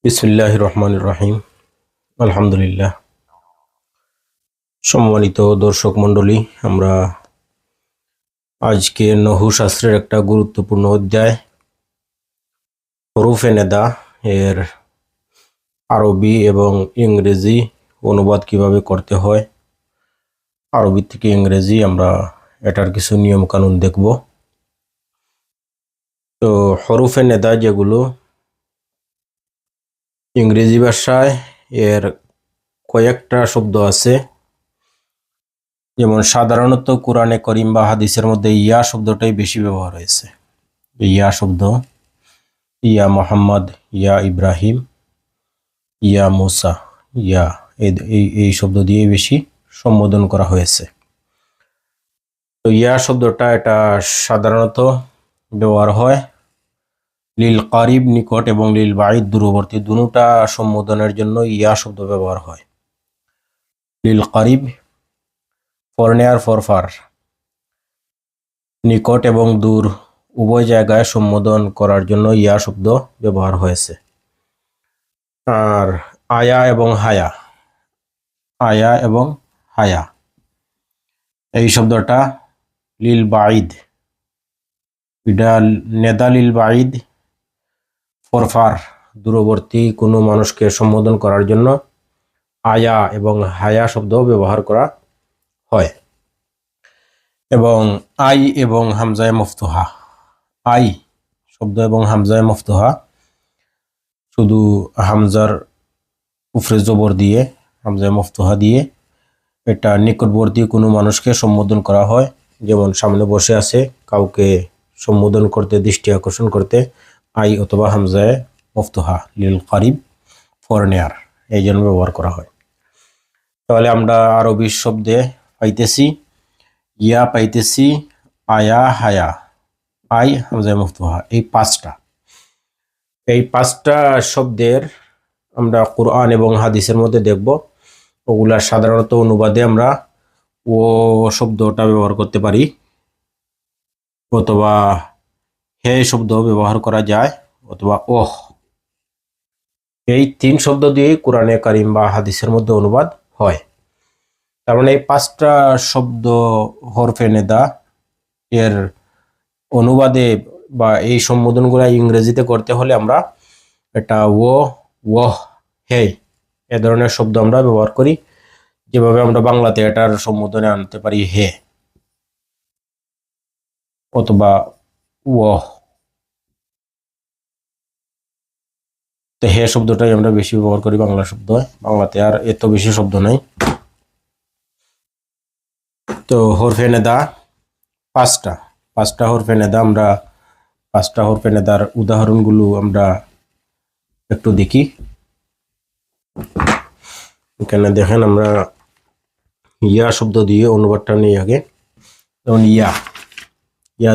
বিসমিল্লাহির রহমানির রহিম। আলহামদুলিল্লাহ। সম্মানিত দর্শক মণ্ডলী, আমরা আজকে নহু শাস্ত্রের একটা গুরুত্বপূর্ণ অধ্যায় হরুফে নেদা এর আরবি এবং ইংরেজি অনুবাদ কিভাবে করতে হয়, আরবি থেকে ইংরেজি আমরা এটার কিছু নিয়ম কানুন দেখব। তো হরুফে নেদা যেগুলো ইংরেজি ভাষায়, এর কয়েকটা শব্দ আছে, যেমন সাধারণত কোরআনে করিম বা হাদিসের মধ্যে ইয়া শব্দটাই বেশি ব্যবহার হয়েছে। ইয়া শব্দ, ইয়া মোহাম্মদ, ইয়া ইব্রাহিম, ইয়া মুসা, ইয়া এই শব্দ দিয়ে বেশি সম্বোধন করা হয়েছে। তো ইয়া শব্দটা এটা সাধারণত ব্যবহার হয় লিল কারিব নিকট এবং লিল বাঈদ দূরবর্তী, দুটোটা সম্বোধনের জন্য ইয়া শব্দ ব্যবহার হয়। লিল কারিব ফর নেয়ার, ফর ফার, নিকট এবং দূর উভয় জায়গায় সম্বোধন করার জন্য ইয়া শব্দ ব্যবহার হয়েছে। আর আয়া এবং হায়া, আয়া এবং হায়া এই শব্দটা লিল বাঈদ, এটা নেদা লিল বাঈদ ফরফার, দূরবর্তী কোনো মানুষকে সম্বোধন করার জন্য আয়া এবং হায়া শব্দ ব্যবহার করা হয়। এবং আই এবং হামজায়ে মফতুহা, আই শব্দ এবং হামজায়ে মফতুহা, শুধু হামজার উপরে জবর দিয়ে, হামজায়ে মফতুহা দিয়ে এটা নিকটবর্তী কোনো মানুষকে সম্বোধন করা হয়। যেমন সামনে বসে আছে, কাউকে সম্বোধন করতে, দৃষ্টি আকর্ষণ করতে আই অথবা হামজায়ে মফতুহা লিল কারিব ফর নেয়ার এই জন্য ব্যবহার করা হয়। তাহলে আমরা আরবি শব্দে পাইতেছি ইয়া, পাইতেছি আয়া, হায়া, আই, হামজায়ে মফতুহা, এই পাঁচটা শব্দের আমরা কোরআন এবং হাদিসের মধ্যে দেখব। ওগুলা সাধারণত অনুবাদে আমরা ও শব্দটা ব্যবহার করতে পারি, অথবা হে শব্দ ব্যবহার করা যায়, অথবা ওহ। এই তিন শব্দ দিয়ে কোরআনে কারিম বা হাদিসের মধ্যে অনুবাদ হয়। তার মানে এই পাঁচটা শব্দ হরফে নেদা এর অনুবাদে বা এই সম্বোধনগুলো ইংরেজিতে করতে হলে আমরা এটা ও, ওহ, হে এ ধরনের শব্দ আমরা ব্যবহার করি। যেভাবে আমরা বাংলাতে এটার সম্বোধনে আনতে পারি হে অথবা ওহ। তো হে শব্দটাই আমরা বেশি ব্যবহার করি বাংলা শব্দ, বাংলাতে আর এত বেশি শব্দ নাই। তো হরফে নেদা পাঁচটা হরফে নেদা, আমরা পাঁচটা হরফে নেদার উদাহরণগুলো আমরা একটু দেখি। এখানে দেখেন, আমরা ইয়া শব্দ দিয়ে অনুবাদটা নিই আগে। যেমন ইয়া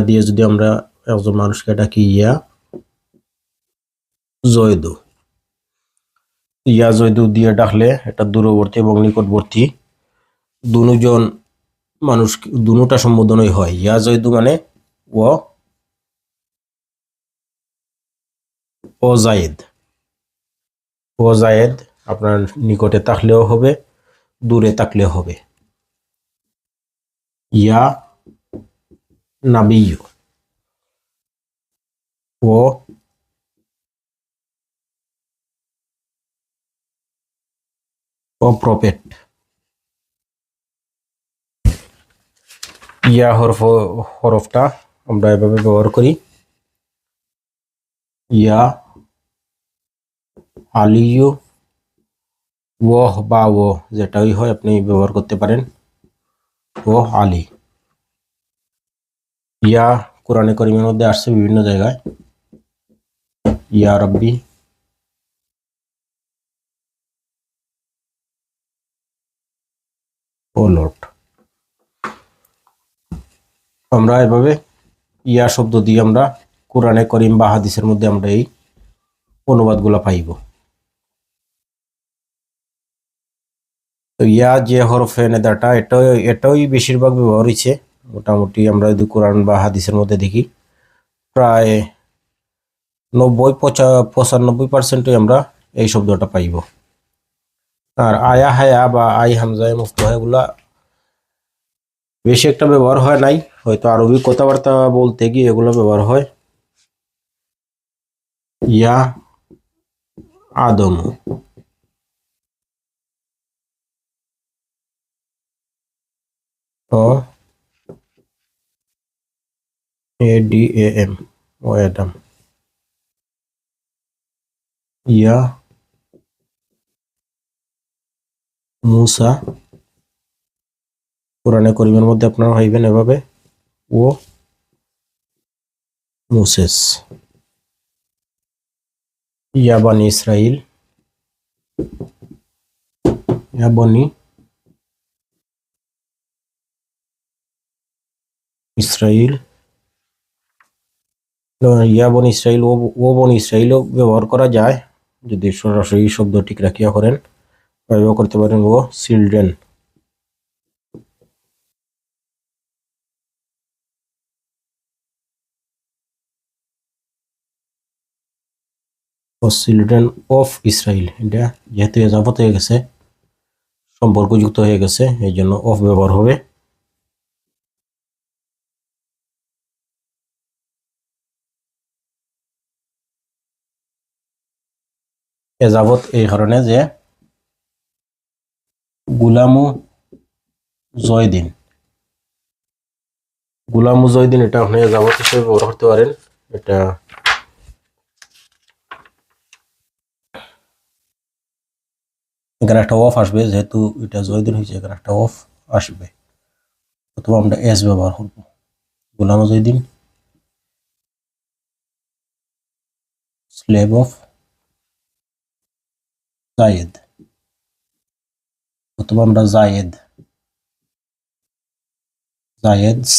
দিয়ে যদি আমরা একজন মানুষকে ডাকি ইয়া জয়দু, ইয়া জয়দু দিয়ে ডাকলে এটা দূরবর্তী এবং নিকটবর্তী দুজন মানুষ, দুটা সম্বোধনই হয়। ইয়া জয়দু মানে ও জায়েদ, ও জায়েদ আপনার নিকটে থাকলেও হবে, দূরে থাকলেও হবে। ইয়া নাবিয়্যু, ও প্রফেট। ইয়া হরফটা আমরা এভাবে ব্যবহার করি। ইয়া আলিয়ু, ওহ বা ও যেটাই হয় আপনি ব্যবহার করতে পারেন, ও আলী। ইয়া কোরআনে কারীমের মধ্যে আসছে বিভিন্ন জায়গায়, ইয়া রব্বি, ও লর্ড। আমরা এভাবে ইয়া শব্দ দিয়ে আমরা কোরআনে কারীম বা হাদিসের মধ্যে আমরা এই অনুবাদগুলো পাইব। তো ইয়া যে হরফে নেদাটা, এটাই বেশিরভাগ ব্যবহার হয়েছে। মোটামুটি আমরা যদি কোরআন বা হাদিসের মধ্যে দেখি, প্রায় 95-95% আমরা এই শব্দটা পাইব। আর আয়া হায়া বা আই হামজায় মুফতাহ এগুলা বেশি একটা ব্যবহার হয় নাই, হয়তো আরবি কথাবার্তা বলতে গিয়ে এগুলো ব্যবহার হয়। ইয়া আদম, ও ADAM, ও অ্যাডাম। ইয়া মুসা, কোরআনে করিমের মধ্যে আপনারা হইবেন এভাবে, ও মুসেস। ইয়া বানি ইসরাইল, ইয়া বনি ইসরাইল, ইয়া বনি ইসরাইল, ও বনি ইসরাইলও ব্যবহার করা যায় যদি সরাসরি শব্দ ঠিক রাখিয়া করেন। ব্যবহার করতে পারেন O children. O children of Israel, এটা যেহেতু এজাফত হয়ে গেছে, সম্পর্কযুক্ত হয়ে গেছে, এই জন্য অফ ব্যবহার হবে। এজাবত এই কারণে যে গুলামু জয়দিন, গুলামু জয়দিন এটা আপনি এজাবত হিসেবে ব্যবহার করতে পারেন। এটা এখানে একটা অফ আসবে, যেহেতু এটা জয়দিন হয়েছে এখানে একটা অফ আসবে, অথবা আমরা এস ব্যবহার করবো। গুলামু জয়দিন স্লেভ অফ জায়েদ, অথবা আমরা জায়েদ জায়েদস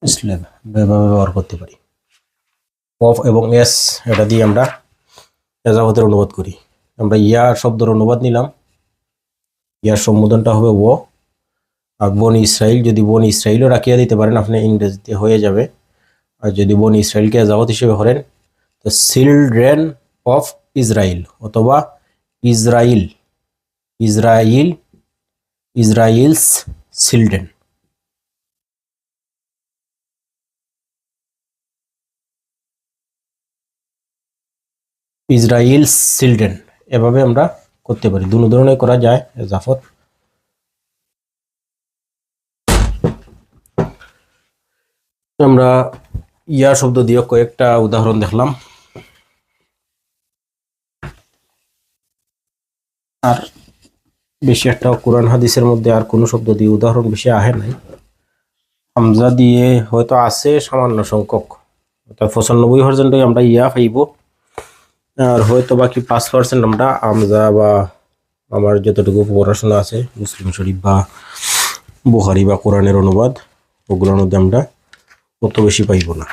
স্লেভ ব্যবহার করতে পারি। অফ এবং এস এটা দিয়ে আমরা এজাবতের অনুবাদ করি। আমরা ইয়া শব্দের অনুবাদ নিলাম, ইয়ার সম্বোধনটা হবে ও। আর বনি ইসরাইল, যদি বনি ইসরাইলও রাখিয়া দিতে পারেন আপনি, ইংরেজিতে হয়ে যাবে। আর যদি বনি ইসরাইলকে এজাবত হিসেবে করেন তো চিলড্রেন অফ ইসরাইল, অথবা ইসরাইল ইসরাইল ইসরাইলস চিলড্রেন। ইসরাইলস চিলড্রেন এভাবে আমরা করতে পারি, দুনো ধরনের করা যায় এজাফত। আমরা ইয়া শব্দ দিয়ে কয়েকটা উদাহরণ দেখলাম, আর বেশি একটা কোরআন হাদিসের মধ্যে আর কোনো শব্দ দিয়ে উদাহরণ বেশি আহে নাই। হামজা দিয়ে হয়তো আছে সামান্য সংখ্যক, অর্থাৎ 95% আমরা ইয়া পাইব, আর হয়তো বাকি 5% আমরা হামজা বা আমার যতটুকু পড়াশোনা আছে মুসলিম শরীফ বা বুখারী বা কোরআনের অনুবাদ, ওগুলোর মধ্যে আমরা অত বেশি পাইব না।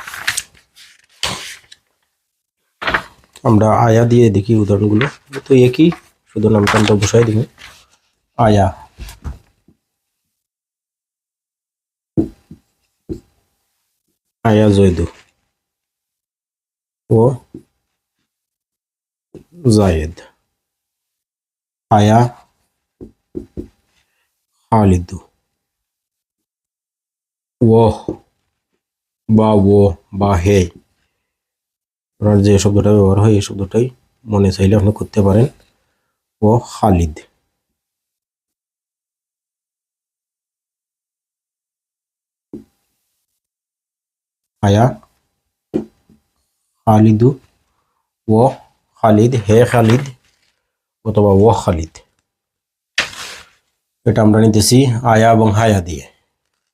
আমরা আয়া দিয়ে দেখি উদাহরণগুলো, তো একই, শুধু নামটা বসাই দিব। আয়া, আয়া জয়দু ও জায়েদ, আয়া খালিদু, ও বা ও বা হে, আপনার যে শব্দটা ব্যবহার হয় এই শব্দটাই মনে চাইলে আপনি করতে পারেন, ও খালিদ। আয়া খালিদু, ও খালিদ, হে খালিদ, অথবা ও খালিদ। এটা আমরা নিতেছি আয়া এবং হায়া দিয়ে।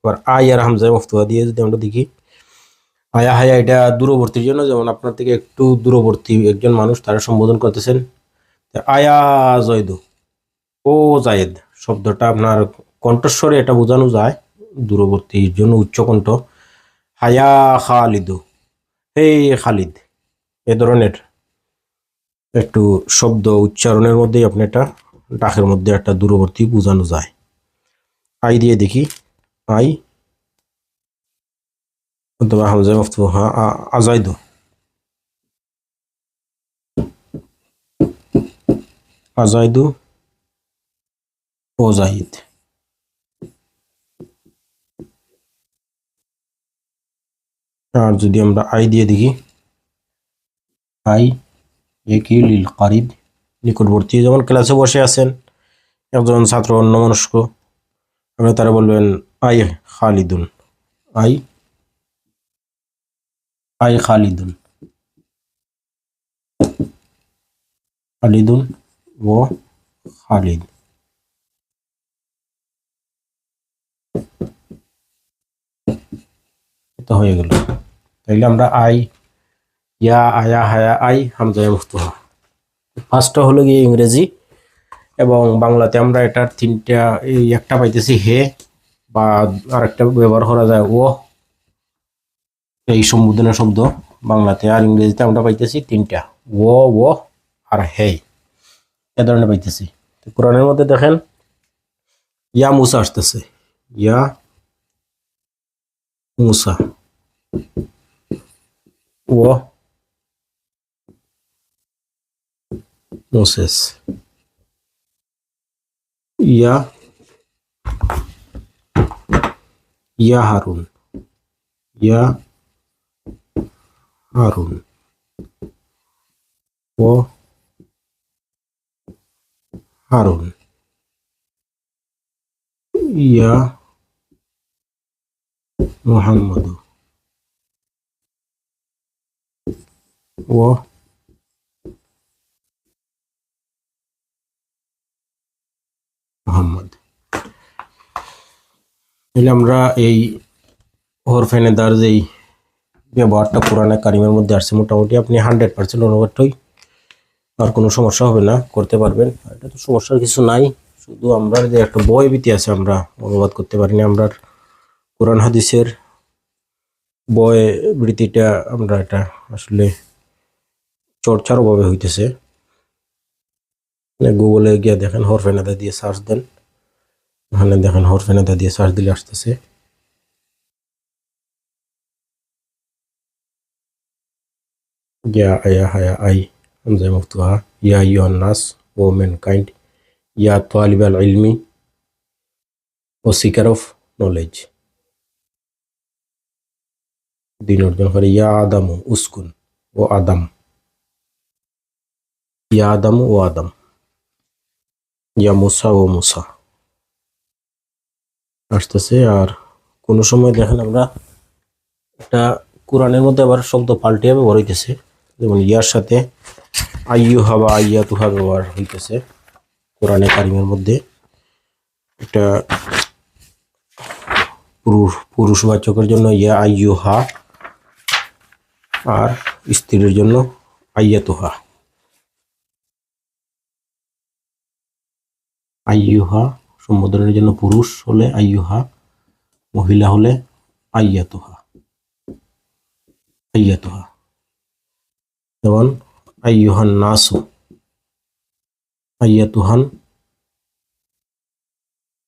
এবার আই আর হামজা মফতুহা দিয়ে যদি আমরা দেখি, আয়া হায়া এটা দূরবর্তীর জন্য, যেমন আপনার থেকে একটু দূরবর্তী একজন মানুষ তারা সম্বোধন করতেছেন, আয়া জয়দু, ও জায়েদ। শব্দটা আপনার কণ্ঠস্বরে এটা বোঝানো যায় দূরবর্তীর জন্য উচ্চ কণ্ঠ। হায়া খালিদু, হে খালিদ, এ ধরনের একটু শব্দ উচ্চারণের মধ্যেই আপনি এটা ডাকের মধ্যে একটা দূরবর্তী বোঝানো যায়। আই দিয়ে দেখি, আই অথবা হামজা মফতুহা আজাইদু, আজাইদু ও জাহিদ। আর যদি আমরা আই দিয়ে দেখি, আই এ কি লিল কারিব, নিকটবর্তী। যেমন ক্লাসে বসে আছেন একজন ছাত্র অন্যমনস্ক, আপনি তারা বলবেন আই খালিদুন, আই আই খালিদুন, খালিদুন ও খালিদ। এটা হয়ে গেল। তাইলে আমরা আই, ইয়া, আয়া, হায়া, আই, হামজায়ে মুফতুহা। ফার্স্টটা হলো গিয়ে ইংরেজি, এবং বাংলাতে আমরা এটার তিনটা, এই একটা পাইতেছি হে, বা আরেকটা ব্যবহার করা যায় ও, এই সম্বোধনের শব্দ বাংলাতে। আর ইংরেজিতে আমরা পাইতেছি তিনটা, ও আর হে, এ ধরনের পাইতেছি। কোরআনের মধ্যে দেখেন ইয়া মুসা আসতেছে, ইয়া মুসা, ও মোসেস, ইয়া ইয়া হারুন, ইয়া হারুন, ও হারুন, ইয়া মুহাম্মদ, ও মুহাম্মদ। তাহলে আমরা এই হরফে নেদার যেই ব্যবহারটা কোরআনে কারিমের মধ্যে আসছে, মোটামুটি আপনি 100% অনুবাদটাই, আর কোনো সমস্যা হবে না, করতে পারবেন। এটা তো সমস্যার কিছু নাই, শুধু আমরা যে একটা বই ভীতি আছে আমরা অনুবাদ করতে পারিনি। আমরা কোরআন হাদিসের বই বৃত্তিটা আমরা এটা আসলে চর্চার অভাবে হইতেছে। গুগলে গিয়ে দেখেন হরফে নেদা দিয়ে সার্চ দেন, ওখানে দেখেন হরফে নেদা দিয়ে সার্চ দিলে আসতেছে। ইয়া আয়া হায়া আই হামজা মুফতুহা, ইয়া আইয়ুহান নাস ও ম্যানকাইন্ড, ইয়া তালিবাল ইলমি ও সিকার অফ নলেজ, দিন অর্জন করে। ইয়া আদামু উসকুন ও আদম, ইয়া আদামু ও আদম, ইয়া মুসা ও মুসা আসতেছে। আর কোনো সময় দেখেন আমরা এটা কোরআনের মধ্যে আবার শব্দ পাল্টে ব্যবহার হইতেছে, যেমন ইয়ার সাথে আইয়ুহা বা আইয়াতুহা ব্যবহার হইতেছে কোরআনে কারিমের মধ্যে। এটা পুরুষবাচকের জন্য ইয়া আইয়ুহা, আর স্ত্রীর জন্য আইয়াতুহা। আইয়ুহা সম্বোধনের জন্য পুরুষ হলে আইয়ুহা, মহিলা হলে আইয়াতুহা, আইয়াতুহা। যেমন আইয়ুহান নাসু, আইয়াতুহান,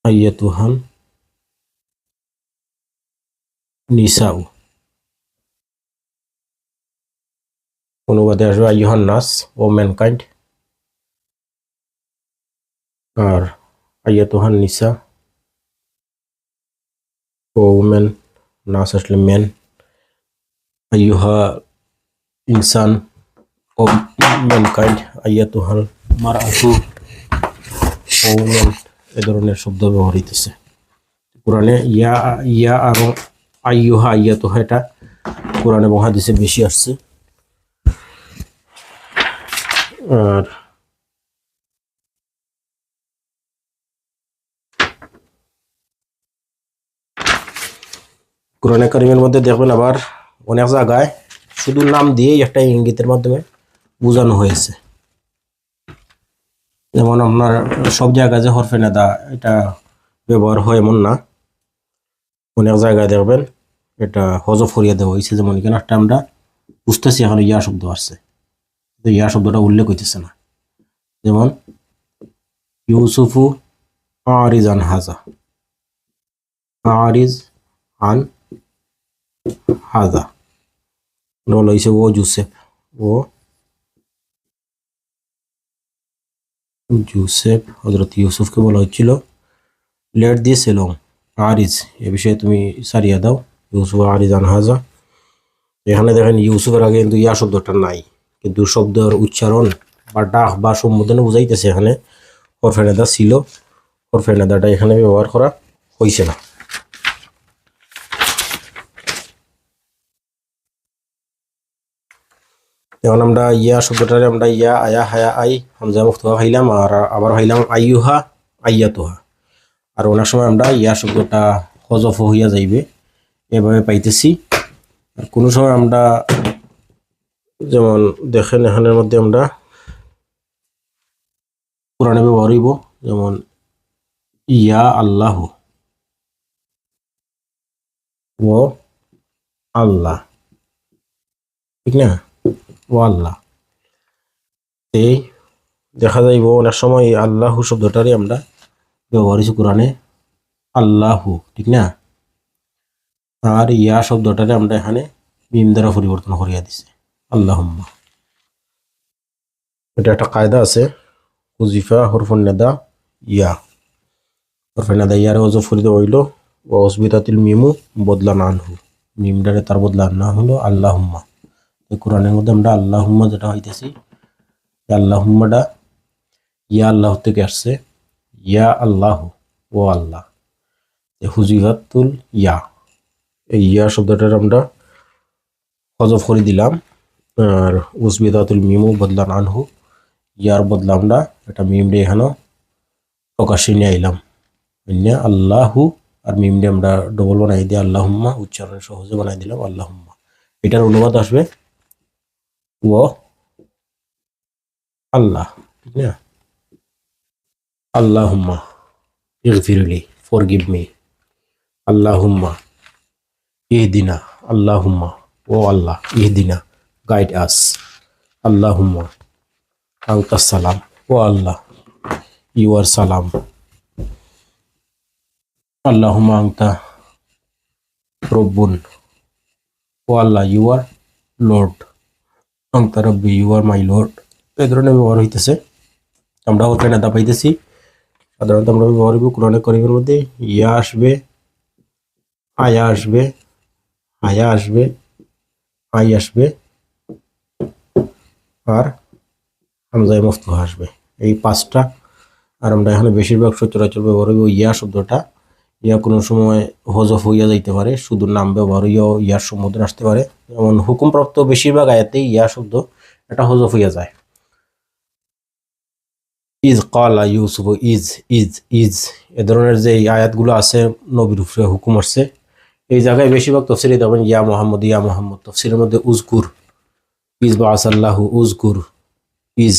আইয়াতুহান নিসাউ। অনুবাদে আসবে আইয়ুহান নাস ও ম্যানকাইন্ড, আর আইয়াতুহান নিসা ও উমেন, নাস আসলে মেন, আইয়ুহা ইনসান ও ম্যানকাইন্ড, আইয়াতুহাল মারআতু ও উমেন, এ ধরনের শব্দ ব্যবহার হইতেছে কোরআনে। ইয়া ইয়া আর আইয়ুহা আইয়াতুহা এটা কোরআন এবং হাদিসে বেশি আসছে। আর কোরআনে কারিমের মধ্যে দেখবেন আবার অনেক জায়গায় শুধু নাম দিয়েই একটা ইঙ্গিতের মাধ্যমে বোঝানো হয়েছে। যেমন আপনার সব জায়গায় যে হরফে নেদা এটা ব্যবহার হয় এমন না, অনেক জায়গায় দেখবেন এটা হজফ করিয়ে দেওয়া হয়েছে। যেমন এখানে একটা আমরা বুঝতেছি এখানে ইয়া শব্দ আসছে, ইয়া শব্দটা উল্লেখ হইতেছে না। যেমন ইউসুফু আরিজ আন হাজা, আরিজ আন হাজা বলা হয়েছে ও জুসেফ, ও জোসেফ হযরত ইউসুফকে বলা হচ্ছিল লেট দিস এলং আরিজ, এ বিষয়ে তুমি সারিয়া দাও। ইউসুফ আরিজ আনহাজা। এখানে দেখেন ইউসুফের আগে কিন্তু ইয়া শব্দটা নাই, কিন্তু শব্দের উচ্চারণ বা ডাক বা সম্বোধনে বুঝাইতেছে এখানে হরফে নেদা ছিল, হরফে নেদাটা এখানে ব্যবহার করা হয়েছে না। এখন আমরা ইয়া শব্দটারে আমরা ইয়া আয়া হায়া আই হামজা মুক্তহা খাইলাম, আর আবার খাইলাম আইয়ুহা আইয়াতুহা। আর অনেক সময় আমরা ইয়া শব্দটা হজফ হইয়া যাইবে এভাবে পাইতেছি। আর কোনো সময় আমরা যেমন দেখেন এখানের মধ্যে আমরা কোরআনে ব্যবহার হইব, যেমন ইয়া আল্লাহ ও আল্লাহ, ঠিক না, ও আল্লাহ। এই দেখা যাইব অনেক সময় এই আল্লাহু শব্দটারই আমরা ব্যবহার হয়েছি কোরআনে আল্লাহু, ঠিক না। আর ইয়া শব্দটারে আমরা এখানে মিম দ্বারা পরিবর্তন করিয়া দিছে আল্লাহুম্মা। এটা একটা কায়দা আছে, হুজিফা হরফুন নেদা ইয়া, হরফুন নেদা ইয়ারে ওজফ করিতে হইল ও উসবিতাতিল মিমু বদলান আনহু, মিমটারে তার বদলা না হলো আল্লাহুম্মা। এই কোরআনের মধ্যে আমরা আল্লাহুম্মা যেটা হইতেছি, আল্লাহুম্মাটা ইয়া আল্লাহ থেকে আসছে, ইয়া আল্লাহ ও আল্লাহ। হুজিফাতুল ইয়া, এই ইয়া শব্দটার আমরা হজফ করে দিলাম, আর উসবিদাতুল মিমু বদলান আনহু, ইয়ার বদলা আমরা একটা মিম রে এখানে প্রকাশ্যে নিয়ে আইলাম আল্লাহু, আর মিম রে আমরা ডবল বানাই দিয়ে আল্লাহুম্মা, উচ্চারণ সহজে বানাই দিলাম আল্লাহুম্মা। এটার অনুবাদ আসবে ও আল্লাহ, ঠিক না। আল্লাহুম্মা ইগফিরলি, ফরগিভ মি। আল্লাহুম্মা ইহদিনা, আল্লাহুম্মা ও আল্লাহ ইহদিনা, গাইড আস। আল্লাহুম্মা আনতাস সালাম, ও আল্লাহ ইউ আর সালাম। আল্লাহুম্মা আনতা রব্বুন, ও আল্লাহ ইউ আর লর্ড। আনতা রব্বি, ইউ আর মাই লর্ড। এই ধরনের ব্যবহার হইতেছে, আমরা ওখানে নেতা পাইতেছি। সাধারণত আমরা ব্যবহার করব কোরআনে কারীমের মধ্যে ইয়া আসবে, আয়া আসবে, হায়া আসবে, আই আসবে, আর হামজায়ে মফতুহা আসবে, এই পাঁচটা। আর আমরা এখানে বেশিরভাগ সচরাচর ব্যবহার করব ইয়া শব্দটা। ইয়া কোনো সময় হজফ হইয়া যাইতে পারে, শুধু নাম ব্যবহার হইয়াও ইয়ার সম্বোধন আসতে পারে। যেমন হুকুমপ্রাপ্ত বেশিরভাগ আয়াতেই ইয়া শব্দ এটা হজফ হইয়া যায়। ইজ ক্বালা ইউসুফ, ইজ ইজ ইজ এ ধরনের যে আয়াতগুলো আছে নবীর উপরে হুকুম আসছে, এই জায়গায় বেশিরভাগ তফসিরে দেখবেন ইয়া মোহাম্মদ ইয়া মোহাম্মদ। তফসিরের মধ্যে উজকুর, ইজ বা আসাল্লাহু, উজকুর ইজ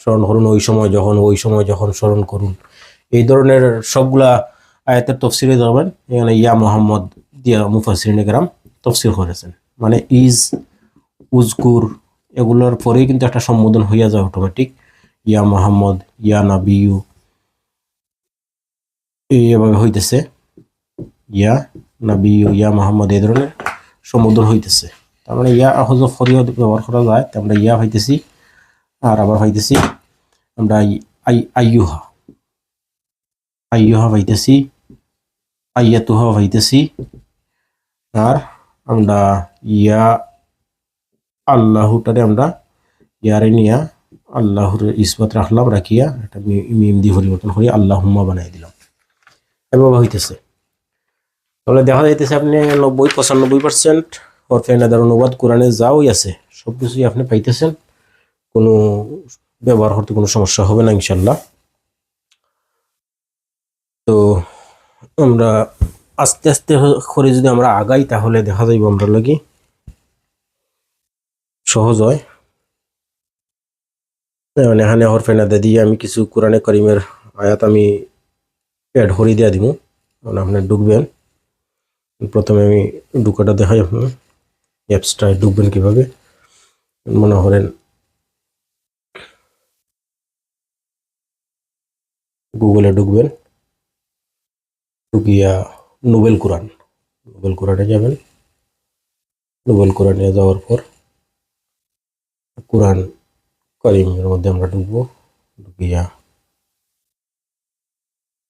স্মরণ করুন, ওই সময় যখন, ওই সময় যখন স্মরণ করুন। এই ধরনের সবগুলা আয়াতের তফসিরে দেখবেন এখানে ইয়া মোহাম্মদ দিয়া মুফাসসিরিনে কেরাম তফসির করেছেন। মানে ইজ, উজকুর এগুলোর পরেই কিন্তু একটা সম্বোধন হইয়া যায় অটোমেটিক, ইয়া মোহাম্মদ, ইয়া নাবিয়ু, এইভাবে হইতেছে ইয়া নাবিয়ু, ইয়া মোহাম্মদ, এই ধরনের সম্বোধন হইতেছে। তার মানে ইয়া হজফ করিয়া ব্যবহার করা যায়। আমরা ইয়া হইতেছি, আর আবার হইতেছি আমরা আইয়ুহা, আইয়ুহা পাইতেছি, আইয়াতুহা পাইতেছি। আর আমরা ইয়া আল্লাহটারে আমরা ইয়ারে নিয়া আল্লাহর ইসবাত রাখলাম, রাখিয়া একটা মিম দিয়ে পরিবর্তন করি আল্লাহুম্মা বানাই দিলাম, এভাবে হইতেছে। তাহলে দেখা যাইতেছে আপনি 90-95% হরফে নেদার অনুবাদ কোরআনে যাওই আছে, সবকিছুই আপনি পাইতেছেন। কোনো ব্যবহার করতে কোনো সমস্যা হবে না ইনশাল্লাহ। তো আমরা আস্তে আস্তে করে যদি আমরা আগাই তাহলে দেখা যাইব আমরা লাগি সহজ হয়। মানে এখানে হরফে নেদা দিয়ে আমি কিছু কোরআনে কারিমের আয়াত আমি অ্যাড করে দিয়া দিব, মানে আপনি ঢুকবেন। প্রথমে আমি ঢুকাটা দেখাই, আপনার অ্যাপসটায় ঢুকবেন কিভাবে। মনে করেন গুগলে ঢুকবেন, ঢুকিয়া নোবেল কোরআন, নোবেল কোরআনে যাবেন। নোবেল কোরআনে যাওয়ার পর কোরআন কারিমের মধ্যে আমরা ঢুকবো, ঢুকিয়া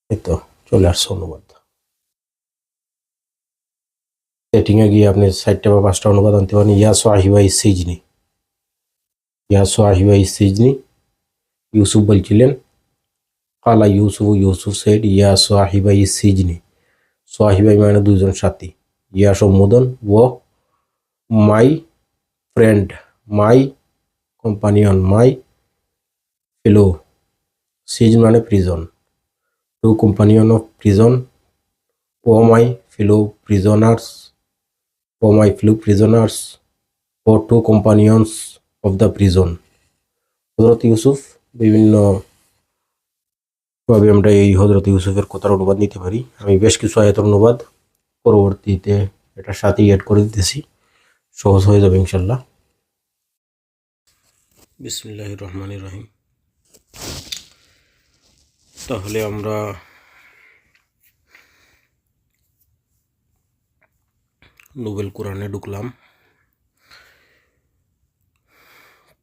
এই তো চলে আসছে অনুবাদ। সেটিংয়ে গিয়ে আপনি 4টা বা 5টা অনুবাদ আনতে পারেন। ইয়া সাহিবা সিজনি, ইয়া সাহিবা সিজনি, ইউসুফ বলছিলেন কালা ইউসুফ, ইউসুফ সেড ইয়া সাহিবা সিজনি। সাহিবাই মানে দুজন সাথী, ইয়া সম্বোধন, ও my friend, my companion, my fellow, সিজ মানে prison, two companion of prison, O my fellow prisoners, O my fellow prisoners, O two companions of the prison. হযরত ইউসুফ বিভিন্ন ভাবে আমরা এই হযরত ইউসুফের কথার অনুবাদ নিতে পারি। আমি বেশ কিছু আয়াতের অনুবাদ পরবর্তীতে এটার সাথেই অ্যাড করে দিতেছি, সহজ হয়ে যাবে ইনশাল্লাহ। বিসমিল্লাহির রহমানির রহিম। তাহলে আমরা নোবেল কোরআনে ঢুকলাম।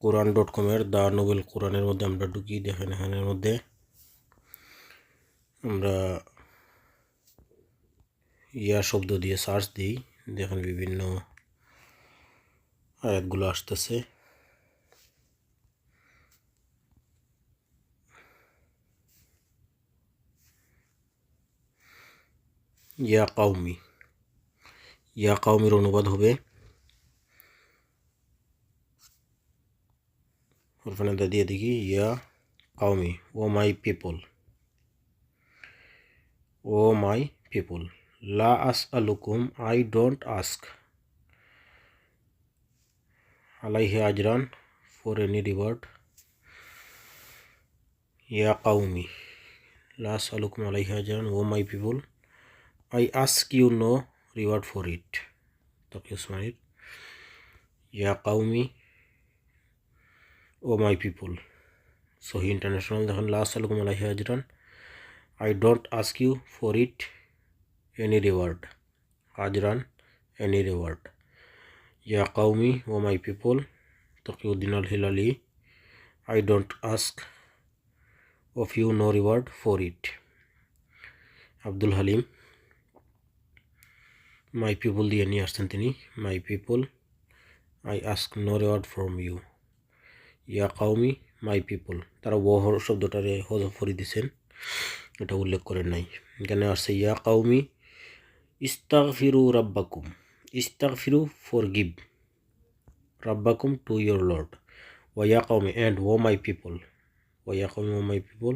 কোরআন.com-এর দা নোবেল কোরআনের মধ্যে আমরা ঢুকি। দেখেন এখানের মধ্যে আমরা ইয়া শব্দ দিয়ে সার্চ দিই, দেখেন বিভিন্ন আয়াতগুলো আসতেছে। ইয়া কাউমি, ইয়া কাউমির অনুবাদ হবে ওখানে দিয়ে দেখি ইয়া কাউমি, O my people, O my people, লা আসআলুকুম, আই ডোন্ট আস্ক, আলাইহি আজরান, ফর এনি রিওয়ার্ড। ইয়া কাউমি, লা আসআলুকুম আলাইহি আজরান, O my people, I ask you no reward for it. তাকিয়া উসমানির ইয়া কাউমি, ও মাই পিপল, সহি ইন্টারন্যাশনাল। দেখেন লা আসআলুকুম আলাইহি আজরান, I don't ask you for it any reward, আজরান এনি রিওয়ার্ড। ইয়া কাউমি, ও মাই পিপল, তকিউদ্দিন আল Hilali, I don't ask of you no reward for it. Abdul Halim my people দিয়ে নিয়ে আসছেন তিনি, my people, I ask no reward from you. ইয়া কাউমি, মাই পিপল, তারা ওহর শব্দটারে হযফ করে দিয়েছেন, এটা উল্লেখ করেন নাই। এখানে আসছে ইয়া কাউমি ইস্তাগফিরু রাব্বাকুম, ইস্তাগফিরু ফরগিভ, রাব্বাকুম টু ইয়োর লর্ড। ওয়া কাউমি অ্যান্ড ও মাই পিপল, ওয়া কাউমি, ও মাই পিপল,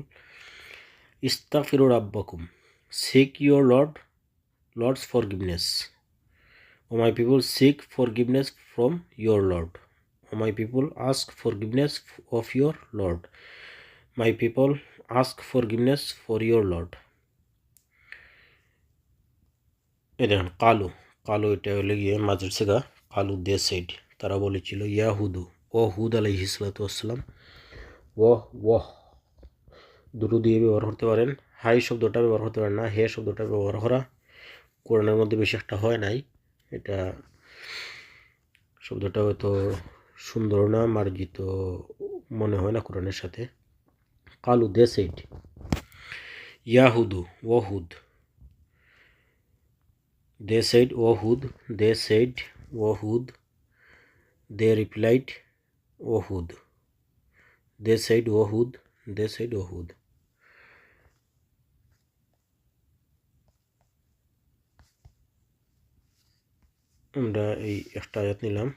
ইস্তাগফিরু রাব্বাকুম, seek your lord's forgiveness, O my people seek forgiveness from your lord, O my people ask forgiveness of your lord, my people ask forgiveness for your lord. এ দেখেন কালু, কালু এটা হলে গিয়ে মাঝের সেগা, কালু দে সেড, তারা বলেছিল ইয়া হুদু, ও হুদ আলাইহিস সালাতু ওয়াসসালাম, ওহ দুটো দিয়ে ব্যবহার করতে পারেন, হাই শব্দটা ব্যবহার করতে পারেন না, হে শব্দটা ব্যবহার করা কোরআনের মধ্যে বেশি একটা হয় নাই। এটা শব্দটা হয়তো সুন্দর না, মার্জিত মনে হয় না কোরআনের সাথে। কালু দে সেড, ইয়াহুদু O Hud, they said O Hud, they said O Hud, they replied O Hud, they said O Hud, they said O Hud. আমরা এই একটা আয়াত নিলাম।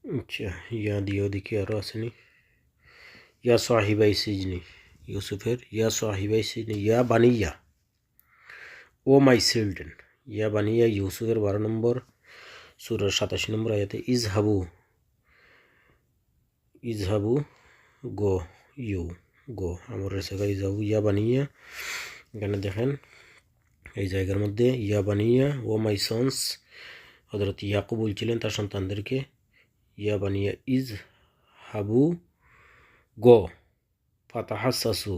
আচ্ছা, ইয়া দিয়েও দেখি আরও আসেনি। ইয়া সাহিবাই সিজনি, ইউসুফের ইয়া সাহিবাই সিজনি, ইয়া বানিয়া, ও মাই চিলড্রেন, ইয়া বানিয়া ইউসুফের 12 নম্বর সূরার 87 নম্বর আয়াতে ইজহাবু, ইজহাবু গো, ইউ গো, আমার রেসেগা ইজহাবু, ইয়া বানিয়া। এখানে দেখেন এই জায়গার মধ্যে ইয়া বানিয়া, ও মাই সন্স, হযরত ইয়াকুব বলছিলেন তার সন্তানদেরকে, ইয়া বানিয়া ইজ হাবু গো, ফাতাহাসাসু,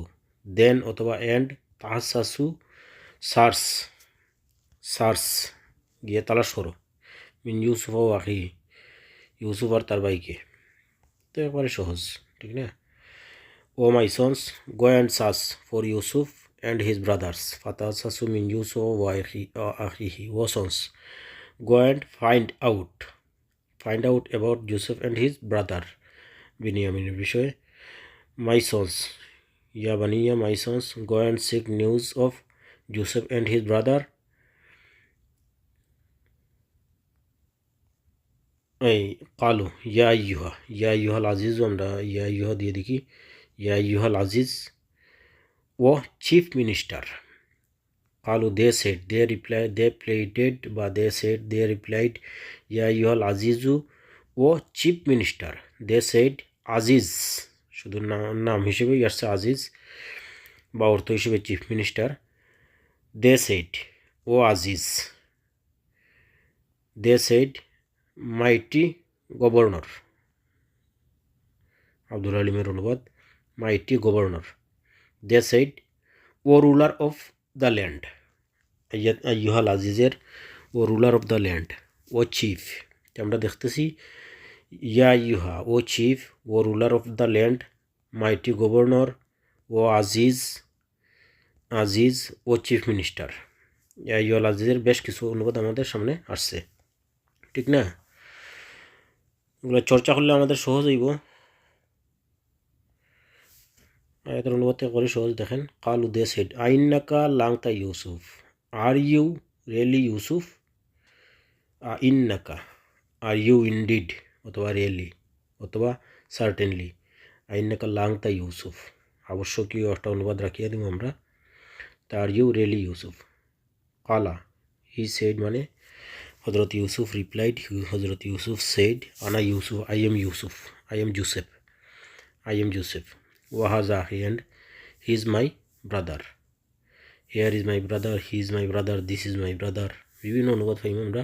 দেন অথবা এন্ড, তাহাসাসু সার্স, সার্স গিয়ে তালাশ করো, মিন ইউসুফ ও আখি, ইউসুফ আর তার ভাইকে। তো একবারে সহজ, ঠিক না? O my sons, go and search for Yusuf and his brothers. Fatahassasu min Yusuf wa akhihi. O sons, go and find out about Yusuf and his brother Binyamin বিষয়ে. My sons, ya baniya, my sons, go and seek news of Yusuf and his brother. এই কালু ইয়া ইউহাল আজিজ, আমরা ইয়া ইউহা দিয়ে দেখি। ইয়া ইউহাল আজিজ ও চিফ মিনিস্টার। কালু they said, they reply, they pleaded বা দে সেড, দে রিপ্লাইড ইয়া ইউহাল আজিজু O chief minister. They said Aziz, শুধু নাম হিসেবেই আসছে আজিজ, বা অর্থ হিসেবে chief minister. They said O Aziz. They said mighty governor, Abdul হালিমের অনুবাদ, mighty governor. They said O ruler of the land, আইয়ুহাল আজিজের O ruler of the land, O chief. আমরা দেখতেছি ইয়া ইউহা O chief, O ruler of the land, mighty governor, O Aziz O chief minister. ইয়া ইউহাল আজিজের বেশ কিছু অনুবাদ আমাদের সামনে আসছে, ঠিক না? এগুলো চর্চা করলে আমাদের সহজ হইব। আয়াতের অনুবাদ করে সহজ। দেখেন, কালু দে সেড আইন্নাকা লাংতা Yusuf, are you really Yusuf? ইন্নাকা, আর ইউ ইনডিড, অথবা রিয়েলি, অথবা সার্টেনলি। আইন্নাকা লাংতা ইউসুফ, আবশ্যকীয় একটা অনুবাদ রাখিয়া দিব আমরা। তা আর ইউ রিয়েলি ইউসুফ? কালা, হি সেড মানে হজরত ইউসুফ রিপ্লাইড, হজরত ইউসুফ সেড আনা Yusuf, I am Yusuf, I am Joseph. ওয়াহাজা আহি, and he is my brother. Here is my brother, he is my brother, this is my brother. বিভিন্ন অনুবাদ পাইম আমরা।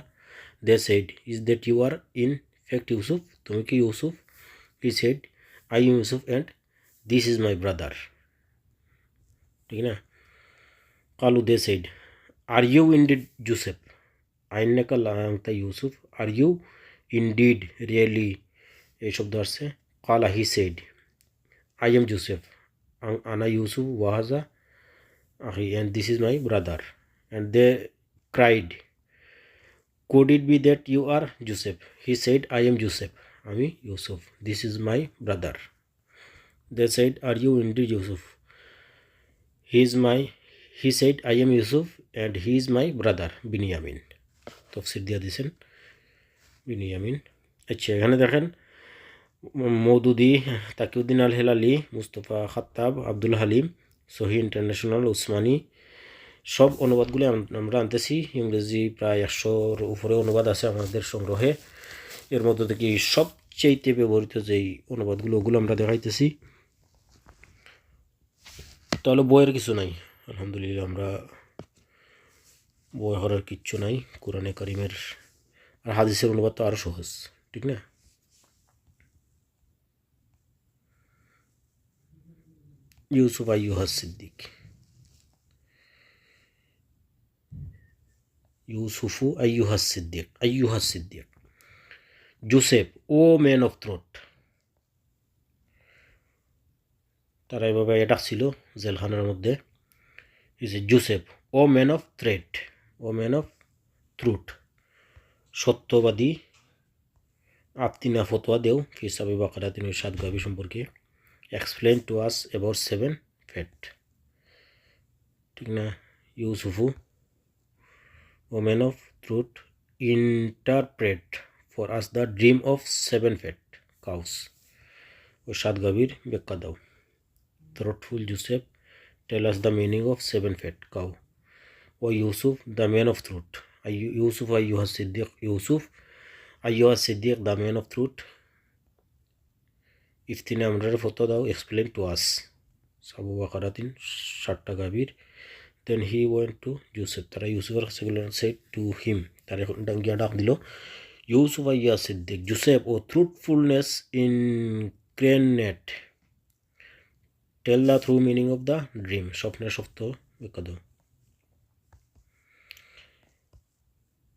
They said, is that you are in fact Yusuf? তুমি কি Yusuf? He said, I am Yusuf and this is my brother. ঠিক না? Kalu they said, are you indeed Joseph? আইন্নাকা লাংতা Yusuf, are you indeed really, এই শব্দ আসছে। কালা he said, I am Joseph, Ana Yusuf, Wahaza Ahi, and this is my brother. And they cried, could it be that you are Joseph? He said, I am Joseph, Ami Yusuf, this is my brother. They said, are you indeed Yusuf? He said, I am Yusuf and he is my brother Binyamin. তফসির দিয়া দিয়েছেন বিনিয়ামিন। আচ্ছা, এখানে দেখেন মৌদুদি, তাকিউদ্দিন আল হেলালি, মুস্তফা খাত্তাব, আব্দুল হালিম, সহি international, Usmani, সব অনুবাদগুলি আমরা আনতেছি। ইংরেজি প্রায় 100-র উপরে অনুবাদ আছে আমাদের সংগ্রহে। এর মধ্যে থেকে সবচেয়ে ব্যবহৃত যেই অনুবাদগুলো, ওগুলো আমরা দেখাইতেছি। তাহলে বইয়ের কিছু নাই, আলহামদুলিল্লাহ, আমরা বই হওয়ার কিচ্ছু নাই। কোরআনে কারিমের আর হাদিসের অনুবাদ তো আরও সহজ, ঠিক না? ইউসুফ আইয়ুহা সিদ্দিক, ইউসুফু আইয়ুহা সিদ্দিক। Joseph, O man of truth. তারা এভাবে এটা ছিল জেলখানার মধ্যে। Joseph, O man of truth, O man of truth, সত্যবাদী, আপতিনা ফতোয়া দেও ফিসাবি বাকারা 307 গাবি সম্পর্কে। Explain to us about 7 fat, ঠিক না? ইউসুফু, O man of truth, interpret for us the dream of 7 fat cows, ওই 7 গাবির ব্যাখ্যা দাও। Truthful Joseph, tell us the meaning of 7 fat cow. O Yusuf, the man of truth. Yusuf আইয়ুহা সিদ্দিক, Yusuf আইয়ুহা সিদ্দিক, দ্য ম্যান অফ ট্রুথ। ইফতিনে আমরা ফটো দাও, এক্সপ্লেন টু আস, সাবু বাকারা 60টা গাবির। Then he went to Joseph, তারা ইউসুফের কাছে গেলেন। সেড টু হিম, তারা গিয়া ডাক দিল, ইউসুফ আইয়া সিদ্দিক, Joseph O truthfulness incarnate, tell the true meaning of the dream, স্বপ্নের সত্য ব্যাখ্যা দাও।